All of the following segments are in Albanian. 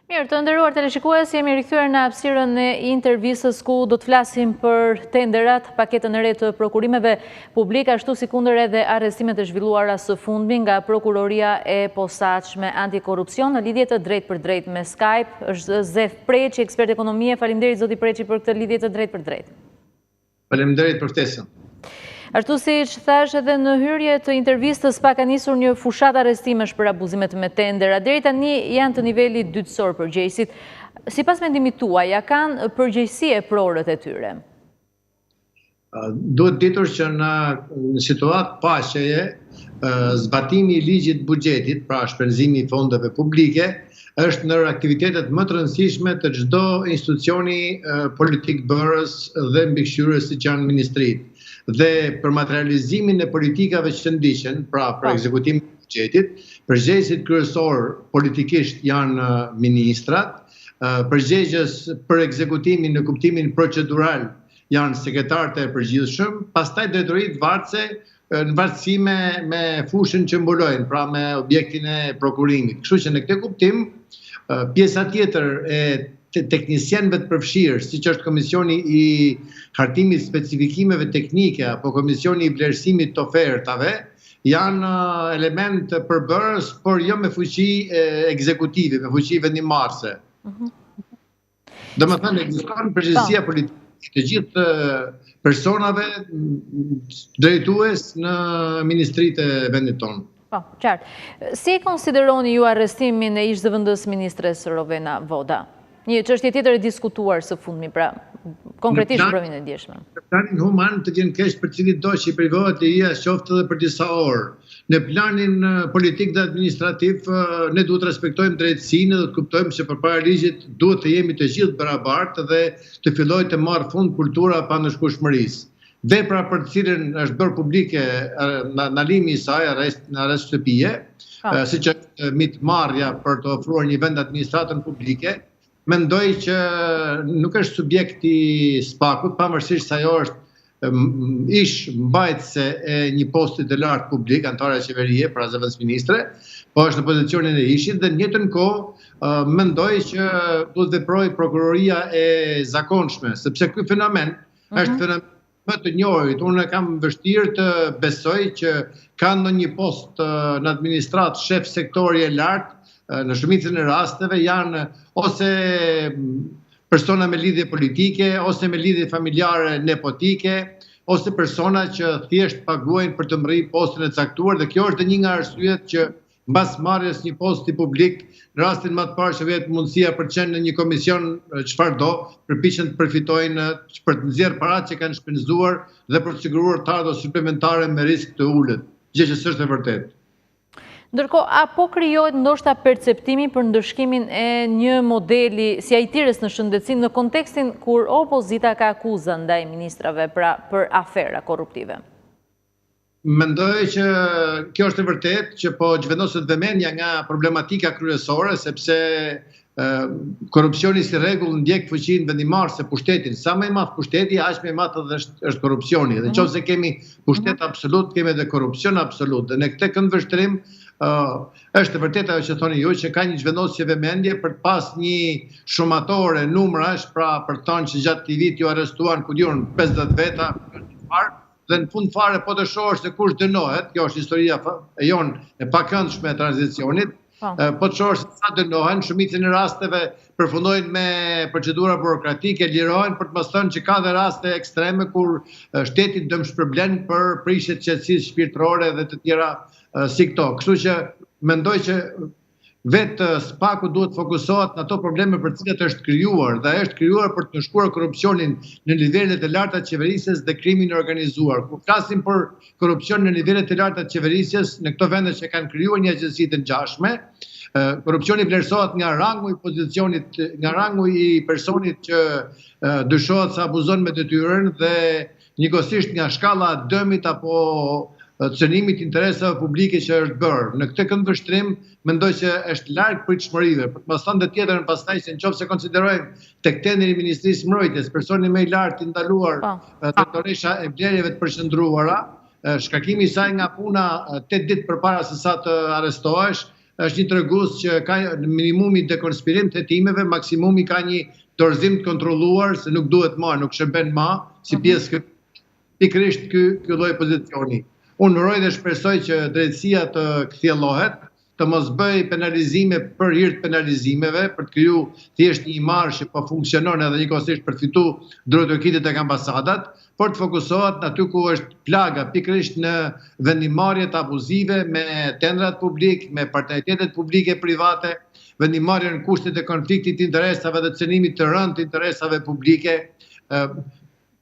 Mirë, të nderuar teleshikues, jemi rikthyer në hapësirën e intervistës ku do të flasim për tenderat, paketën e re të prokurimeve publik, ashtu si kundër edhe arrestimet e zhvilluara së fundmi nga Prokuroria e Posaçme Antikorrupsion në lidhje të drejtë për drejtë me Skype. Është Zef Preçi, ekspert ekonomie. Faleminderit zoti Preçi për këtë lidhje të drejtë për drejtë. Faleminderit për ftesën. Ashtu si që thash edhe në hyrje të intervistës, pa ka nisur një fushat arrestimesh për abuzimet me tendera. Deri tani janë të nivelit dytësor përgjegjësit. Sipas mendimit tuaj, a kanë përgjegjësi e prorët e tyre? Duhet ditur që në situatë paqeje, zbatimi i ligjit buxhetit, pra shpenzimi i fondeve publike, është ndër aktivitetet më të rëndësishme të çdo institucioni politik bërës dhe mbikëqyrës siç janë ministritë. Dhe për materializimin e politikave që ndiqen, pra për ekzekutimin e buxhetit, përgjegjësit kryesor politikisht janë ministrat, përgjegjës për ekzekutimin në kuptimin procedural janë sekretarët e përgjithshëm, pastaj drejtoritë varëse në varësi me fushën që mbulojnë, pra me objektin e prokurimit. Kështu që në këtë kuptim, pjesa tjetër e teknisjenëve të përfshirë, siç është Komisioni i Hartimit specifikimeve teknike apo Komisioni i vlerësimit të ofertave, janë element përbërës, por jo me fuqi ekzekutive, me fuqi vendimarrëse. Domethënë ekziston përgjegjësia politike të gjithë personave drejtues në ministritë e vendit tonë. Po, qartë. Si konsideroni ju arrestimin e ish-zëvendës ministres Rovena Voda? Një çështje tjetër e diskutuar së fundmi, pra konkretisht provën e ndjeshme. Në planin human të vjen keq për cilit do që i privohet liria, qoftë edhe për disa orë. Në planin politik dhe administrativ, ne duhet të respektojmë drejtësinë dhe të kuptojmë që përpara ligjit duhet të jemi të gjithë barabartë dhe të fillojë të marrë fund kultura pa ndëshkueshmërisë. Vepra për të cilën është bërë publike ndalimi i saj, në arrest shtëpie, siç është mitmarrja për të ofruar një vend administratën publike, mendoj që nuk është subjekti SPAK-ut, pavarësisht se ajo është ish mbajtëse e një posti të lartë publik, antare e qeverie, pra zëvendës ministre, po është në pozicionin e ishit dhe në njëjtën kohë mendoj që duhet veprojë prokuroria e zakonshme, sepse ky fenomen është fenomen më të njohurit. Unë kam vështirë të besoj që ka ndonjë post në administratë shef sektori e lartë, në shumicën e rasteve janë ose persona me lidhje politike, ose me lidhje familjare nepotike, ose persona që thjesht paguajnë për të mbërrijtur postin e caktuar, dhe kjo është një nga arsyet që mbas marrjes një posti publik, në rastin më të parë që vjet mundësia për të qenë në një komision çfarëdo, përpiqen të përfitojnë për të nxjerrë paratë që kanë shpenzuar dhe për të siguruar të ardhmë suplementare me risk të ulët, gjë që s'është e vërtetë. Ndërkohë, apo krijohet ndoshta perceptimi për ndëshkimin e një modeli si ai i tirës në shëndetësi në kontekstin kur opozita ka akuza ndaj ministrave për afera korruptive? Mendoj që kjo është e vërtetë që po zhvendoset vëmendja nga problematika kryesore, sepse korrupsioni si rregull ndjek fuqinë vendimmarrëse, pushtetin. Sa më i madh pushteti, aq më i madh është korrupsioni. Dhe nëse kemi pushtet absolut, kemi edhe korrupsion absolut. Dhe në këtë këndvështrim është e vërtetë ajo që thoni ju, që ka një zhvendosje vëmendje për të pas një shumatore numrash, pra për të thënë që gjatë këtij viti ju arrestuan ku diun 50 veta, dhe në fund fare po të shohësh se kush dënohet, kjo është historia e jonë e pakëndshme e tranzicionit, po të shohësh se sa dënohen, shumicën e rasteve përfundojnë me procedura burokratike, lirohen, për të mos thënë që ka dhe raste ekstreme kur shteti dëmshpërblen për prishje të qetësisë shpirtërore dhe të tjera si këto. Kështu që mendoj që vetë SPAK-u duhet fokusohet në ato probleme për të cilat është krijuar, dhe është krijuar për të shkuar korrupsionin në nivelet e larta të qeverisjes dhe krimin e organizuar. Kur flasim për korrupsion në nivelet e larta të qeverisjes, në këto vende që kanë krijuar një agjenci të ngjashme, korrupsioni vlerësohet nga rangu i pozicionit, nga rangu i personit që dyshohet se abuzon me detyrën dhe njëkohësisht nga shkalla e dëmit apo cënimit interesave publike që është bërë. Në këtë këndvështrim mendoj që është larg pritshmërive. Për të mos thënë të tjetrën pastaj se nëse konsiderojmë tek tenderi i Ministrisë së Mbrojtjes, personi më i lartë i ndaluar drejtoresha e blerjeve të përqendruara, shkarkimi i saj nga puna 8 ditë përpara se sa të arrestohesh, është një tregues që ka minimumi dekonspirim të hetimeve, maksimumi ka një dorëzim të kontrolluar se nuk duhet më, nuk shërben më si pjesë pikërisht ky lloj pozicioni. Unë uroj dhe shpresoj që drejtësia të kthjellohet, të mos bëj penalizime për hir të penalizimeve, për të kriju thjesht një imazh që po funksionon edhe njëkohësisht për të fituar drejtokitë tek ambasadat, por të fokusohet aty ku është plaga, pikërisht në vendimarrjet abuzive me tendrat publik, me partneritetet publike private, vendimarrje në kushtet e konfliktit të interesave dhe cënimit të rënd të interesave publike,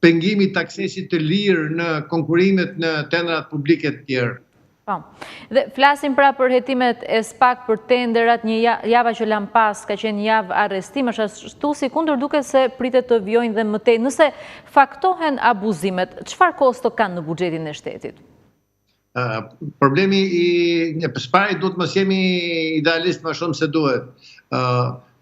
pengimi të aksesit të lirë në konkurimet në tendrat publike të tjerë. Po. Dhe flasim pra për hetimet e SPAK për tenderat, një java që lam pas ka qenë javë arrestim, është ashtu si kundër duke se pritet të vjojnë dhe mëtej. Nëse faktohen abuzimet, çfarë kosto kanë në buxhetin e shtetit? Problemi i përspari duhet mos jemi idealist më shumë se duhet.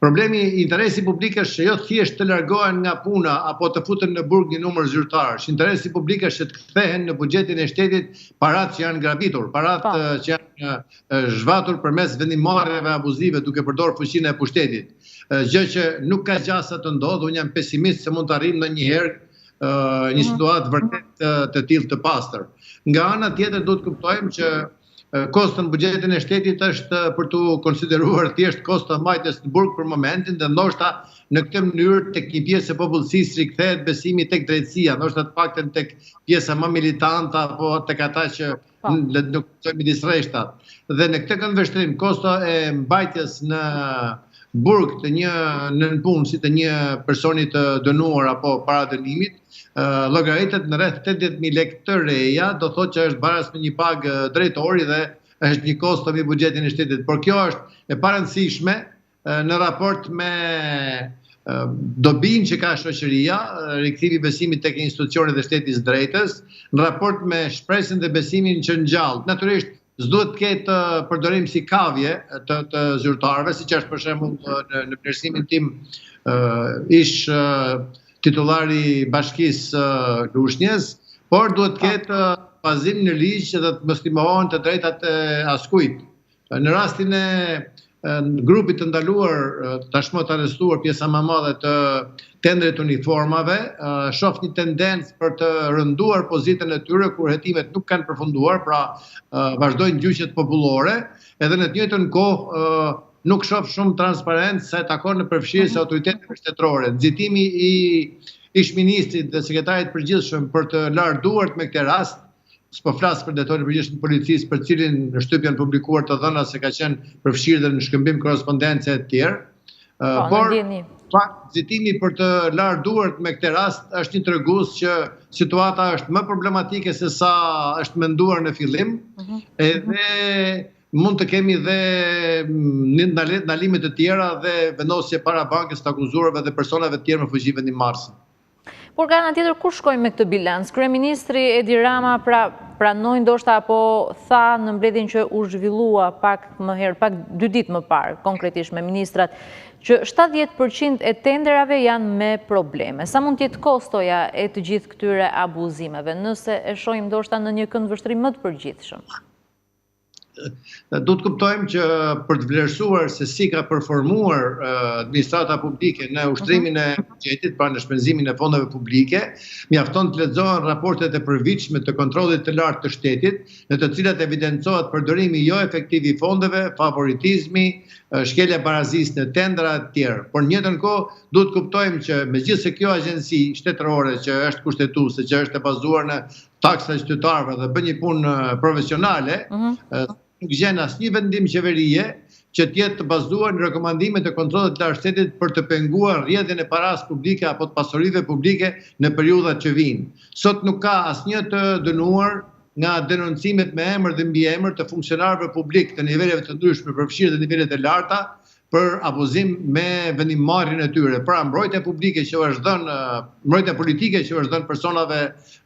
Problemi i interesi publik është që jo thjesht të largohen nga puna apo të futen në burg një numër zyrtarësh. Interesi publik është që të kthehen në buxhetin e shtetit parat që janë grabitur, parat që janë zhvatur përmes vendimarrjeve abuzive duke përdorur fuqinë e pushtetit. Gjë që nuk ka gjasa të ndodhë, unë jam pesimist se mund të arrijmë ndonjëherë një situatë vërtet të tillë të pastër. Nga ana tjetër duhet kuptojmë që kosto në buxhetin e shtetit është për të konsideruar thjesht kosto mbajtjes në burg për momentin dhe ndoshta në këtë mënyrë tek një pjesë e popullsisë rikthehet besimi tek drejtësia, ndoshta të paktën tek pjesa më militante apo tek ata që nuk kuptojnë midis rreshtat. Dhe në këtë këndvështrim kosto e mbajtjes në burg të një nënpunësi të një personi të dënuar apo para dënimit llogaritet në rreth 80.000 lekë të reja, do thotë që është baras me një pagë drejtori dhe është një kosto mbi buxhetin e shtetit. Por kjo është e parëndësishme në raport me dobin që ka shoqëria, rikthimi i besimit tek institucionet e shtetit së drejtës, në raport me shpresën dhe besimin që ngjall. Natyrisht s'duhet të ketë përdorim si kavje të zyrtarëve, siç është për shembull në vlerësimin tim ish titullari bashkisë Lushnjës, por duhet të ketë bazim në ligj që të mos limohen të drejtat e askujt. Në rastin e grupit të ndaluar, tashmë të arrestuar pjesa më e madhe të tendrit uniformave, shoh një tendencë për të rënduar pozitën e tyre kur hetimet nuk kanë përfunduar, pra vazhdojnë gjyqet popullore, edhe në të njëjtën kohë nuk shoh shumë transparencë sa e takon në përfshirjes së autoriteteve shtetërore. Nxitimi i ish-ministrit dhe sekretarit përgjithshëm për të larë duart me këtë rast, s'po flas për drejtorin e përgjithshëm të policisë, për cilin në shtypje janë publikuar të dhëna se ka qenë përfshirë dhe në shkëmbim korrespondence e tjerë. Por nxitimi për të larë duart me këtë rast është një tregues që situata është më problematike se sa është menduar në fillim, edhe mund të kemi dhe ndalime të tjera dhe vendosje para bankës të akuzuarve dhe personave të tjerë me fuqi vendimarrëse. Por nga ana tjetër, kur shkojmë me këtë bilans? Kryeministri Edi Rama pranoi ndoshta apo tha në mbledhjen që u zhvillua pak më herë, pak 2 ditë më parë, konkretisht me ministrat, që 70% e tenderave janë me probleme. Sa mund të jetë kostoja e të gjithë këtyre abuzimeve, nëse e shohim ndoshta në një këndvështrim më të përgjithshëm? Duhet kuptojmë që për të vlerësuar se si ka performuar administrata publike në ushtrimin e buxhetit, pra në shpenzimin e fondeve publike, mjafton të lexohen raportet e përvitshme të kontrollit të lartë të shtetit, në të cilat evidencohet përdorimi jo efektiv i fondeve, favoritizmi, shkelja barazisë në tendra të tjerë. Por në të njëjtën kohë duhet kuptojmë që megjithëse kjo agjenci shtetërore që është kushtetuese, që është e bazuar në taksa e qytetarëve dhe bën një punë profesionale, nuk gjen asnjë vendim qeverie që të jetë të bazuar në rekomandimet e kontrollit të lartë shtetit për të penguar rrjedhjen e parasë publike apo të pasurive publike në periudhat që vijnë. Sot nuk ka asnjë të dënuar nga denoncimet me emër dhe mbiemër të funksionarëve publik të niveleve të ndryshme, përfshirë dhe nivelet e larta, për abuzim me vendimarrjen e tyre. Pra mbrojtja politike që është dhënë personave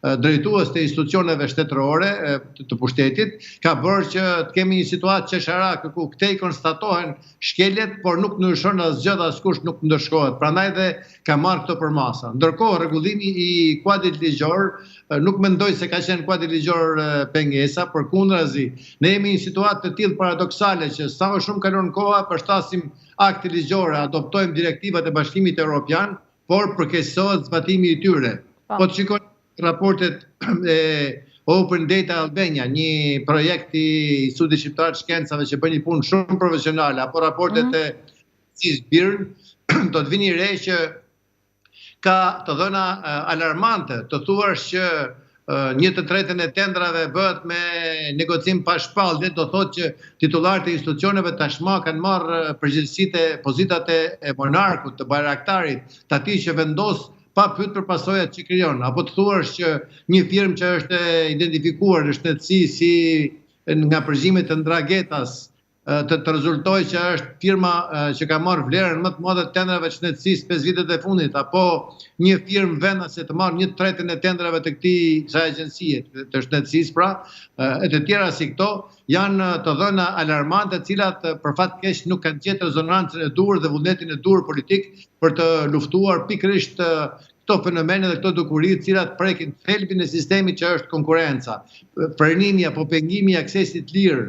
drejtues të institucioneve shtetërore të pushtetit ka bërë që të kemi një situatë qesharake ku këtej konstatohen shkeljet, por nuk ndryshon asgjë dhe askush nuk ndërshkohet. Prandaj dhe ka marrë këto për masa. Ndërkohë rregullimi i kuadrit ligjor nuk mendoj se ka qenë kuadri ligjor pengesa, përkundrazi. Ne jemi në një situatë të tillë paradoksale që sa më shumë kalon koha, përshtasim akte ligjore, adoptojmë direktivat e Bashkimit Evropian, por përkeqësohet zbatimi i tyre. Po të shikoni raportet e Open Data Albania, një projekt i Institutit Shqiptar të Shkencave që bën një punë shumë profesionale, apo raportet e CISBIRN, do të vini re që ka të dhëna alarmante, të thuar që 1/3 e tendrave bëhet me negocim pa shpallje, do thotë që titullarët e institucioneve tashmë kanë marrë përgjegjësitë e pozitat e monarkut, të bajraktarit, të atij që vendos pa pyet për pasojat që krijon, apo të thuash që një firmë që është identifikuar në shtetësi si nga përgjimet e Ndragetas të rezultoj që është firma që ka marrë vlerën më të madhe të tendrave të shtetësisë 5 vitet e fundit, apo një firmë vendase të marrë 1/3 e tendrave të kësaj agjencie të shtetësisë, pra, e të tjera si këto, janë të dhëna alarmante, të cilat për fat keq nuk kanë gjetur rezonancën e duhur dhe vullnetin e duhur politik për të luftuar pikërisht këto fenomene dhe këto dukuri të cilat prekin thelbin e sistemit që është konkurenca, frenimi apo pengimi i aksesit lirë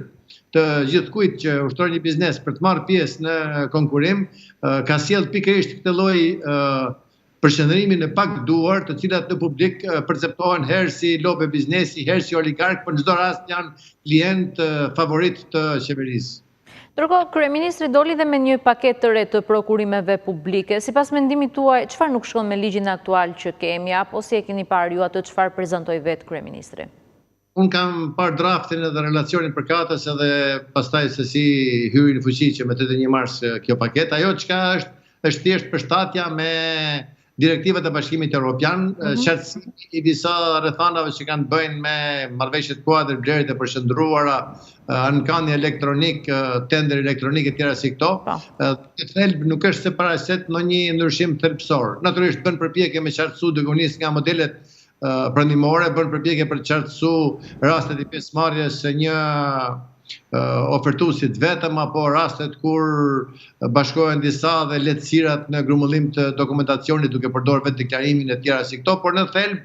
të gjithkujt që ushton një biznes për të marrë pjesë në konkurim, ka sjellë pikërisht këtë lloj përqendrimin e pak duar, të cilat në publik perceptohen herë si lobe biznesi, herë si oligark, por në çdo rast janë klient favorit të qeverisë. Ndërkohë, kryeministri doli dhe me një paketë të re të prokurimeve publike. Sipas mendimit tuaj, çfarë nuk shkon me ligjin aktual që kemi, apo si e keni parë ju atë çfarë prezantoi vetë kryeministri? Unë kam parë draftin edhe relacionin përkatës edhe pastaj se si hyri në fuqi që me 31 mars kjo paketë. Ajo çka është thjesht përshtatja me direktivat e Bashkimit Evropian, qartësimi i disa rrethanave që kanë të bëjnë me marrëveshjet kuadër, blerjet e përshëndruara, ankani elektronik, tender elektronik e tjera si këto. Në thelb nuk është se paraqet ndonjë ndryshim thelbësor. Natyrisht bën përpjekje me qartësu dëgonis nga modelet perëndimore, bën përpjekje për të qartësu rastet i pjesëmarrjes së një ofertuesit vetëm, apo rastet kur bashkohen disa dhe lehtësirat në grumbullim të dokumentacionit duke përdorur vetë deklarimin e tjera si këto, por në thelb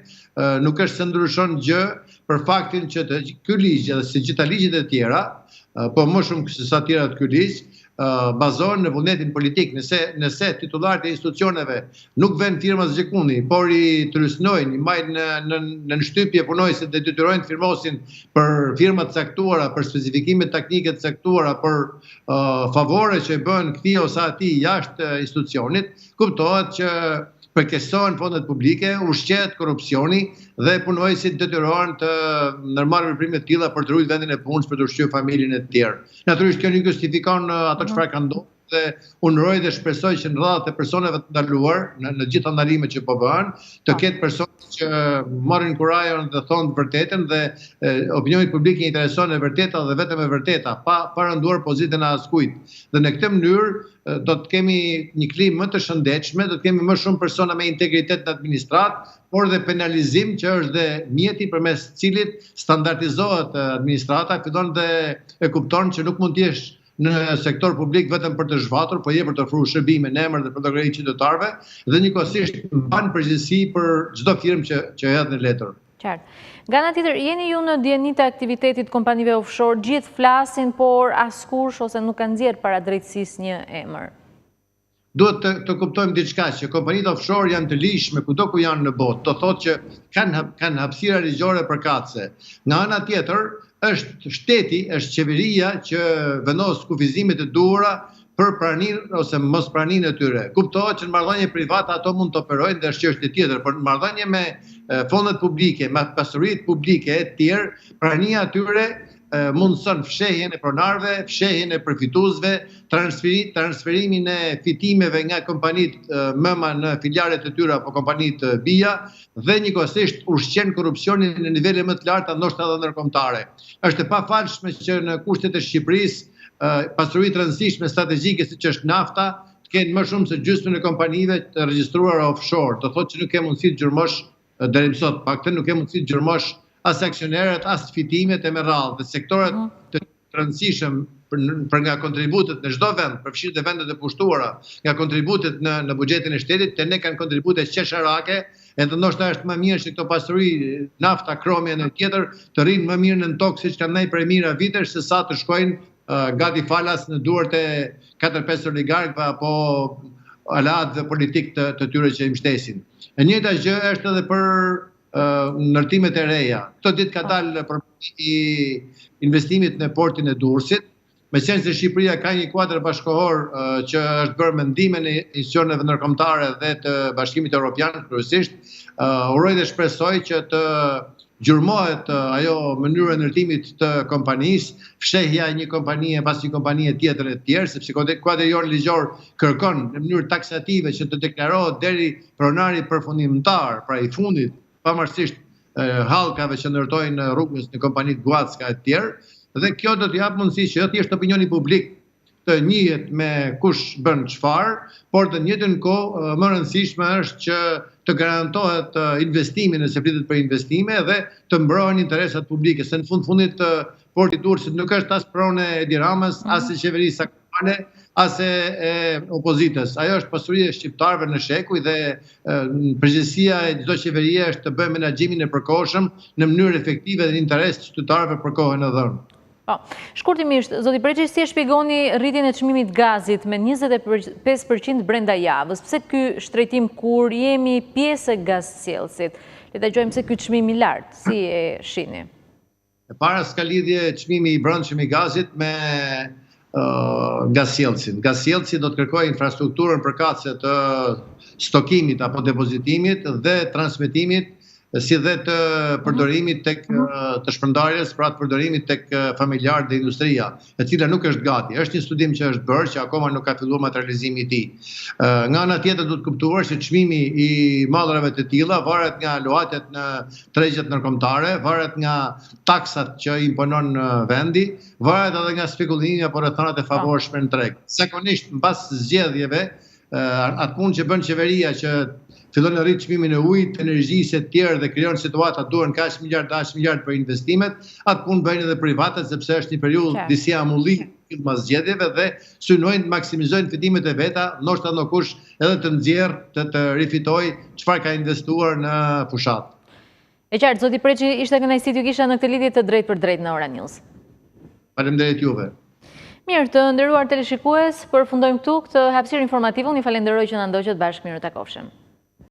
nuk është se ndryshon gjë për faktin që ky ligj dhe si gjitha ligjet e tjera, po më shumë se sa tjera të ky ligj, bazohen në vullnetin politik. Nëse titullarët e institucioneve nuk vënë firma zgjekundi, por i trysnojnë, i majnë në shtypje punojësit dhe detyrojnë të firmosin për firma të caktuara, për specifikime teknike të caktuara, për favore që i bën këtij ose atij jashtë institucionit, kuptohet që përkeqësohen fondet publike, ushqehet korrupsioni dhe punojësit detyrohen të ndërmarrin veprime të tilla për të ruajtur vendin e punës, për të ushqyer familjen e të tjerë. Natyrisht kjo nuk justifikon ato çfarë ka ndodhur dhe unë uroj dhe shpresoj që në radhat e personave të ndaluar, në gjitha ndalimet që po bëhen, të ketë persona që marrin kurajon dhe thonë të vërtetën dhe opinioni publik i intereson e vërteta dhe vetëm e vërteta, pa rënduar pozitën e askujt. Dhe në këtë mënyrë do të kemi një klimë më të shëndetshme, do të kemi më shumë persona me integritet në administratë, por dhe penalizim që është dhe mjeti përmes cilit standardizohet administrata, fillon dhe e kupton që nuk mund të jesh në sektor publik vetëm për të zhvatur, po je për të ofruar shërbime në emër dhe për të llogarit qytetarëve dhe njëkohësisht mban përgjegjësi për çdo firmë që hedh në letër. Qartë. Nga ana tjetër, jeni ju në dieni të aktivitetit kompanive offshore, gjithë flasin, por askush ose nuk kanë nxjerr para drejtësisë një emër. Duhet të kuptojmë diçka që kompanitë offshore janë të lishme kudo ku janë në botë. Do thotë që kanë hapësira ligjore përkatëse. Nga ana tjetër, është shteti, është qeveria që vendos kufizimet e duhura për praninë ose mos praninë e tyre. Kuptohet që në marrëdhënie private ato mund të operojnë dhe është çështje tjetër, por në marrëdhënie me fondet publike, me pasuritë publike e tjerë, prania e tyre mundson fshehjen e pronarëve, fshehjen e përfituesve, transferimin e fitimeve nga kompanitë mëma në filialet e tyre apo kompanitë bija dhe njëkohësisht ushqen korrupsionin në nivele më të larta, ndoshta edhe ndërkombëtare. Është e pafalshme që në kushtet e Shqipërisë pasuri të rëndësishme strategjike siç është nafta, të kenë më shumë se gjysmën e kompanive të regjistruara offshore. Do thotë që nuk ke mundësi të gjurmosh deri më sot, paktën nuk ke mundësi të gjurmosh as aksionerët, as fitimet e me radhë. Dhe sektorat të rëndësishëm për nga kontributet në çdo vend, përfshirë dhe vendet e pushtuara, nga kontributet në buxhetin e shtetit, te ne kanë kontribute qesharake, edhe ndoshta është më mirë që këto pasuri, nafta, kromi e tjetër, të rinë më mirë në tokë siç kanë ndaj prej mira vitesh, se sa të shkojnë gati falas në duart e 4-5 oligarkëve apo alat dhe politik të tyre që i mbështesin. E njëjta gjë është edhe për ndërtimet e reja. Këto ditë ka dalë problemi i investimit në portin e Durrësit, meqenëse se Shqipëria ka një kuadër bashkëkohor që është bërë me ndihmën e institucioneve ndërkombëtare dhe të Bashkimit Evropian kryesisht, uroj dhe shpresoj që të gjurmohet ajo mënyra e ndërtimit të kompanisë, fshehja e një kompanie pas një kompanie tjetër e tjerë, sepse kuadri jon ligjor kërkon në mënyrë taksative që të deklarohet deri pronari përfundimtar, pra i fundit, pavarësisht hallkave që ndërtojnë rrugës në kompanitë Guacka e tjerë, dhe kjo do të jap mundësi që jo thjesht opinioni publik të njihet me kush bën çfarë, por të njëjtën kohë më rëndësishme është që të garantohet investimi nëse flitet për investime dhe të mbrohen interesat publike, se në fundit porti i Durrësit nuk është as pronë e Edi Ramës, as e qeverisë aktuale, as e opozitës. Ajo është pasuri e shqiptarëve në shekuj dhe përgjegjësia e çdo qeverie është të bëjë menaxhimin e përkohshëm në mënyrë efektive dhe në interes të qytetarëve për kohën e dhënë. Shkurtimisht, zoti Preqi, si e shpjegoni rritjen e çmimit gazit me 25% brenda javës? Pse ky shtrejtim kur jemi pjesë e gazsjellësit? Le ta dëgjojmë se ky çmim i lartë, si e shihni? E para s'ka lidhje çmimi i brendshëm i gazit me gazsjellësin. Gazsjellësi do të kërkojë infrastrukturën përkatëse të stokimit apo depozitimit dhe transmetimit, si dhe të përdorimit tek të shpërndarjes, pra të përdorimit tek familjarët dhe industria, e cila nuk është gati. Është një studim që është bërë, që akoma nuk ka filluar materializimi i tij. Nga ana tjetër duhet kuptuar se çmimi i mallrave të tilla varet nga luajtjet në tregjet ndërkombëtare, varet nga taksat që imponon vendi, varet edhe nga spekullimi apo rrethonat e favorshme në treg. Zakonisht mbas zgjedhjeve, atë punë që bën qeveria që fillon të rrit çmimin e ujit, energjisë e tjerë dhe krijon situata duhen kaq miliard për investimet, atë punë bëjnë edhe privatët sepse është një periudhë disi amulli pas zgjedhjeve dhe synojnë të maksimizojnë fitimet e veta, ndoshta ndokush edhe të nxjerrë të rifitojë çfarë ka investuar në fushat. E qartë, zoti Preqi, ishte kënaqësi t'ju kisha në këtë lidhje të drejtë për drejtë në Ora News. Faleminderit juve. Mirë, të nderuar teleshikues, përfundojmë këtu këtë hapësirë informative. Unë ju falenderoj që na ndoqët bashkë, mirë takofshëm.